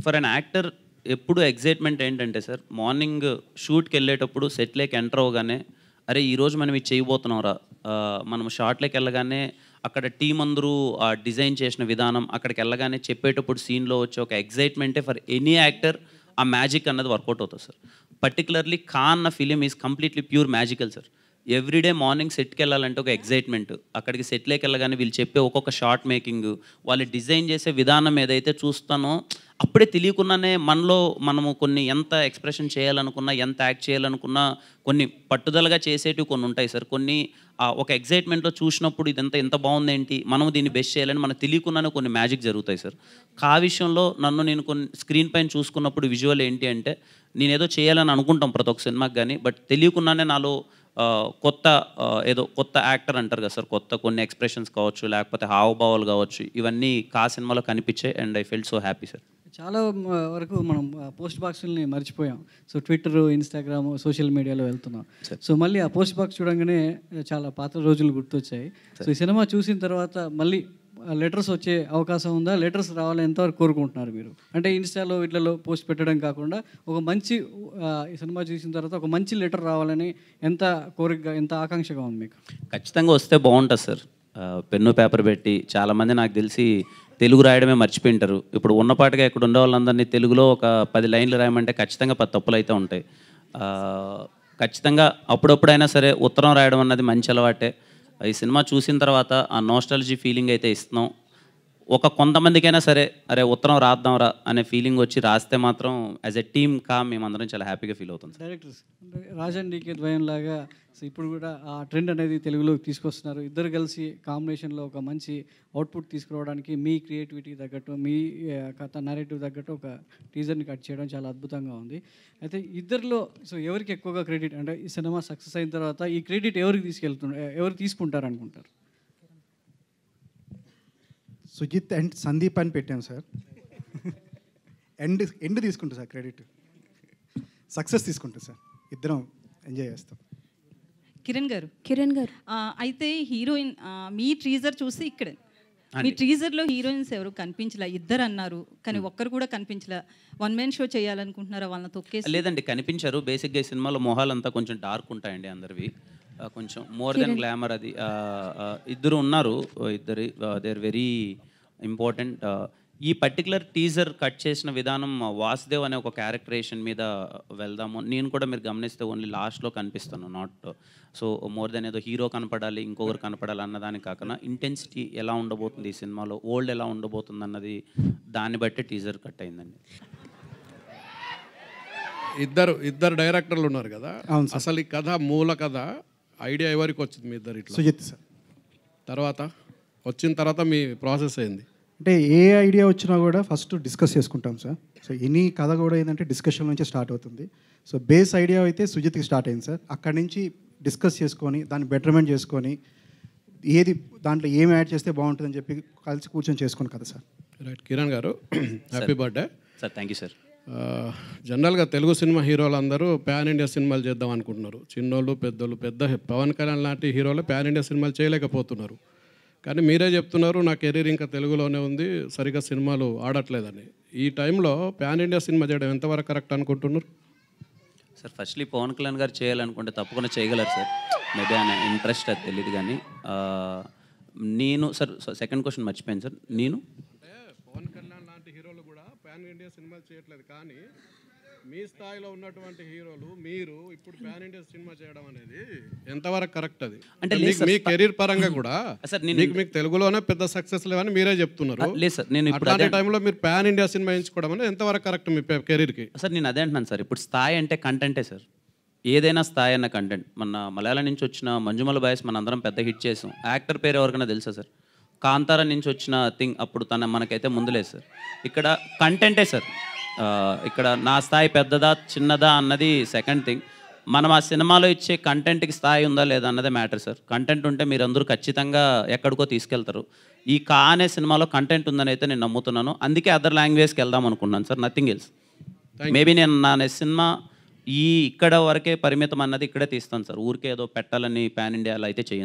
For an actor ఎప్పుడు excitement ఏంటంటే sir, morning షూట్కి వెళ్ళేటప్పుడు సెట్లోకి ఎంటర్ అవ్వగానే అరే ఈరోజు మనం ఇది చేయబోతున్నాంరా, మనం షార్ట్లోకి వెళ్ళగానే అక్కడ టీం అందరూ డిజైన్ చేసిన విధానం, అక్కడికి వెళ్ళగానే చెప్పేటప్పుడు సీన్లో వచ్చే ఒక ఎగ్జైట్మెంటే ఫర్ ఎనీ యాక్టర్ ఆ మ్యాజిక్ అన్నది వర్కౌట్ అవుతుంది సార్. పర్టికులర్లీ ఖాన్ అన్న film is completely pure magical sir. Everyday morning సెట్కి వెళ్ళాలంటే ఒక ఎగ్జైట్మెంట్, అక్కడికి సెట్లోకి వెళ్ళగానే వీళ్ళు చెప్పే ఒక్కొక్క షార్ట్ మేకింగ్, వాళ్ళు డిజైన్ చేసే విధానం ఏదైతే చూస్తానో అప్పుడే తెలియకుండానే మనలో మనము కొన్ని ఎంత ఎక్స్ప్రెషన్ చేయాలనుకున్నా, ఎంత యాక్ట్ చేయాలనుకున్నా కొన్ని పట్టుదలగా చేసేటివి కొన్ని ఉంటాయి సార్. కొన్ని ఒక ఎగ్జైట్మెంట్లో చూసినప్పుడు ఇదంతా ఎంత బాగుంది ఏంటి, మనం దీన్ని బెస్ట్ చేయాలని మనకు తెలియకుండానే కొన్ని మ్యాజిక్ జరుగుతాయి సార్. ఆ విషయంలో నేను కొన్ని స్క్రీన్ పైన చూసుకున్నప్పుడు విజువల్ ఏంటి అంటే, నేనేదో చేయాలని అనుకుంటాం ప్రతి ఒక్క సినిమాకి, కానీ బట్ తెలియకుండానే నాలో కొత్త ఏదో కొత్త యాక్టర్ అంటారు కదా సార్, కొత్త కొన్ని ఎక్స్ప్రెషన్స్ కావచ్చు, లేకపోతే హావభావాలు కావచ్చు, ఇవన్నీ సినిమాలో కనిపించాయి. And I felt so happy sir. చాలా వరకు మనం పోస్ట్ బాక్స్ని మర్చిపోయాం. సో ట్విట్టర్, ఇన్స్టాగ్రామ్, సోషల్ మీడియాలో వెళ్తున్నాం. సో మళ్ళీ ఆ పోస్ట్ బాక్స్ చూడంగానే చాలా పాత రోజులు గుర్తొచ్చాయి. సో ఈ సినిమా చూసిన తర్వాత మళ్ళీ లెటర్స్ వచ్చే అవకాశం ఉందా? లెటర్స్ రావాలని ఎంతవరకు కోరుకుంటున్నారు మీరు? అంటే ఇన్స్టాలో వీటిలో పోస్ట్ పెట్టడం కాకుండా ఒక మంచి ఈ సినిమా చూసిన తర్వాత ఒక మంచి లెటర్ రావాలని ఎంత కోరికగా, ఎంత ఆకాంక్షగా ఉంది మీకు? ఖచ్చితంగా వస్తే బాగుంటుంది సార్. పెన్ను పేపర్ పెట్టి చాలామంది నాకు తెలిసి తెలుగు రాయడమే మర్చిపోయింటారు. ఇప్పుడు ఉన్నపాటిగా ఇక్కడ ఉండే వాళ్ళందరినీ తెలుగులో ఒక 10 లైన్లు రాయమంటే ఖచ్చితంగా 10 తప్పులు అయితే ఉంటాయి. ఖచ్చితంగా అప్పుడప్పుడైనా సరే ఉత్తరం రాయడం అన్నది మంచి అలవాటే. ఈ సినిమా చూసిన తర్వాత ఆ నోస్టాలజీ ఫీలింగ్ అయితే ఇస్తున్నాం. కొంతమందికైనా సరే అరే ఉత్తరం రాద్దాంరా అనే ఫీలింగ్ వచ్చి రాస్తే మాత్రం యాజ్ ఎ టీమ్ మేమందరం చాలా హ్యాపీగా ఫీల్ అవుతుంది. డైరెక్టర్స్ రాజన్ డీకే ద్వయం లాగా సో ఇప్పుడు కూడా ఆ ట్రెండ్ అనేది తెలుగులోకి తీసుకొస్తున్నారు. ఇద్దరు కలిసి కాంబినేషన్లో ఒక మంచి అవుట్పుట్ తీసుకురావడానికి మీ క్రియేటివిటీ తగ్గట్టు, మీ కథ నరేటివ్ తగ్గట్టు ఒక టీజర్ని కట్ చేయడం చాలా అద్భుతంగా ఉంది. అయితే ఇద్దరిలో సో ఎవరికి ఎక్కువగా క్రెడిట్, అంటే ఈ సినిమా సక్సెస్ అయిన తర్వాత ఈ క్రెడిట్ ఎవరు తీసుకుంటారు అనుకుంటారు? సుజిత్ అండ్ సందీప్ అని పెట్టాం సార్. ఎండ్ తీసుకుంటాం సార్ క్రెడిట్. సక్సెస్ తీసుకుంటాం సార్. ఇద్దరం ఎంజాయ్ చేస్తాం. కిరణ్ గారు అయితే హీరోయిన్ మీ టీజర్ చూసి ఇక్కడ మీ టీజర్లో హీరోయిన్స్ ఎవరు కనిపించలే, ఇద్దరు అన్నారు కానీ ఒక్కరు కూడా కనిపించలే. వన్ మ్యాన్ షో చేయాలనుకుంటున్నారా? వాళ్ళని తొక్కేసి? లేదండి, కనిపించారు. బేసిక్గా ఈ సినిమాలో మొహాలంతా కొంచెం డార్క్ ఉంటాయండి అందరివి, కొంచెం మోర్ దెన్ గ్లామర్. అది ఇద్దరు ఉన్నారు, ఇద్దరు దే ఆర్ వెరీ ఇంపార్టెంట్. ఈ పర్టికులర్ టీజర్ కట్ చేసిన విధానం వాసుదేవ్ అనే ఒక క్యారెక్టరేషన్ మీద వెళ్దాము. నేను కూడా మీరు గమనిస్తే ఓన్లీ లాస్ట్లో కనిపిస్తాను, నాట్ సో మోర్ దెన్ ఏదో హీరో కనపడాలి ఇంకొకరు కనపడాలి అన్నదానికి కాకుండా ఇంటెన్సిటీ ఎలా ఉండబోతుంది ఈ సినిమాలో, ఓల్డ్ ఎలా ఉండబోతుంది అన్నది దాన్ని బట్టి టీజర్ కట్ అయిందండి. ఇద్దరు డైరెక్టర్లు ఉన్నారు కదా, అసలు ఈ కథ మూల కథ ఐడియా ఎవరికి వచ్చింది? మీ ఇద్దరు ఇట్లా సుజిత్ సార్. తర్వాత వచ్చిన తర్వాత మీ ప్రాసెస్ అయింది? అంటే ఏ ఐడియా వచ్చినా కూడా ఫస్ట్ డిస్కస్ చేసుకుంటాం సార్. సో ఎనీ కథ కూడా ఏంటంటే డిస్కషన్ నుంచి స్టార్ట్ అవుతుంది. సో బేస్ ఐడియా అయితే సుజిత్కి స్టార్ట్ అయింది సార్. అక్కడి నుంచి డిస్కస్ చేసుకొని దాన్ని బెటర్మెంట్ చేసుకొని ఏది దాంట్లో ఏం యాడ్ చేస్తే బాగుంటుందని చెప్పి కలిసి కూర్చొని చేసుకుని కదా సార్. రైట్. కిరణ్ గారు happy birthday sir. Thank you sir. జనరల్గా తెలుగు సినిమా హీరోలు అందరూ ప్యాన్ ఇండియా సినిమాలు చేద్దాం అనుకుంటున్నారు. చిన్నోళ్ళు పెద్దోళ్ళు, పెద్ద పవన్ కళ్యాణ్ లాంటి హీరోలు ప్యాన్ ఇండియా సినిమాలు చేయలేకపోతున్నారు. కానీ మీరే చెప్తున్నారు నా కెరీర్ ఇంకా తెలుగులోనే ఉంది, సరిగ్గా సినిమాలు ఆడట్లేదని. ఈ టైంలో ప్యాన్ ఇండియా సినిమా చేయడం ఎంతవరకు కరెక్ట్ అనుకుంటున్నారు? సార్ ఫస్ట్లీ పవన్ కళ్యాణ్ గారు చేయాలనుకుంటే తప్పకుండా చేయగలరు సార్. మేబీ ఆయన ఇంట్రెస్ట్ అది తెలియదు కానీ నేను సార్ సెకండ్ క్వశ్చన్ మర్చిపోయాను సార్. నేను పవన్ కళ్యాణ్ లాంటి హీరోలు కూడా ప్యాన్ ఇండియా సినిమాలు చేయట్లేదు, కానీ మీ స్థాయిలో ఉన్నటువంటి హీరోలు మీరు ఇప్పుడు ప్యాన్ ఇండియా సినిమా చేయడం అనేది ఎంతవరకు కరెక్ట్? అది అంటే మీ కెరీర్ పరంగా కూడా మీకు తెలుగులోనే పెద్ద సక్సెస్ లేవని మీరే చెప్తున్నారు. లేదు సార్, నేను అట్లాంటి టైంలో మీరు ప్యాన్ ఇండియా సినిమా ఎంచుకోవడం అనేది ఎంతవరకు కరెక్ట్ మీ కెరీర్కి? సార్ నేను అదే అంటున్నాను సార్. ఇప్పుడు స్థాయి అంటే కంటెంటే సార్. ఏదైనా స్థాయి అన్న కంటెంట్. మన మలయాళం నుంచి వచ్చిన మంజుమల బాయ్స్ మనందరం పెద్ద హిట్ చేసాం. యాక్టర్ పేరు ఎవరికైనా తెలుసా సార్? కాంతారా నుంచి వచ్చిన థింగ్ అప్పుడు మనకైతే ముందులేదు సార్. ఇక్కడ కంటెంటే సార్. ఇక్కడ నా స్థాయి పెద్దదా చిన్నదా అన్నది సెకండ్ థింగ్. మనం ఆ సినిమాలో ఇచ్చే కంటెంట్కి స్థాయి ఉందా లేదా అన్నదే మ్యాటర్ సార్. కంటెంట్ ఉంటే మీరందరూ ఖచ్చితంగా ఎక్కడికో తీసుకెళ్తారు. ఈ అనే సినిమాలో కంటెంట్ ఉందని అయితే నేను నమ్ముతున్నాను. అందుకే అదర్ లాంగ్వేజ్కి వెళ్దాం అనుకున్నాను సార్, నథింగ్ ఎల్స్. మేబీ నేను నా సినిమా ఇక్కడ వరకే పరిమితం అన్నది ఇక్కడే తీస్తాను సార్. ఊరికే ఏదో పెట్టాలని ప్యాన్ ఇండియాలో అయితే చేయను సార్.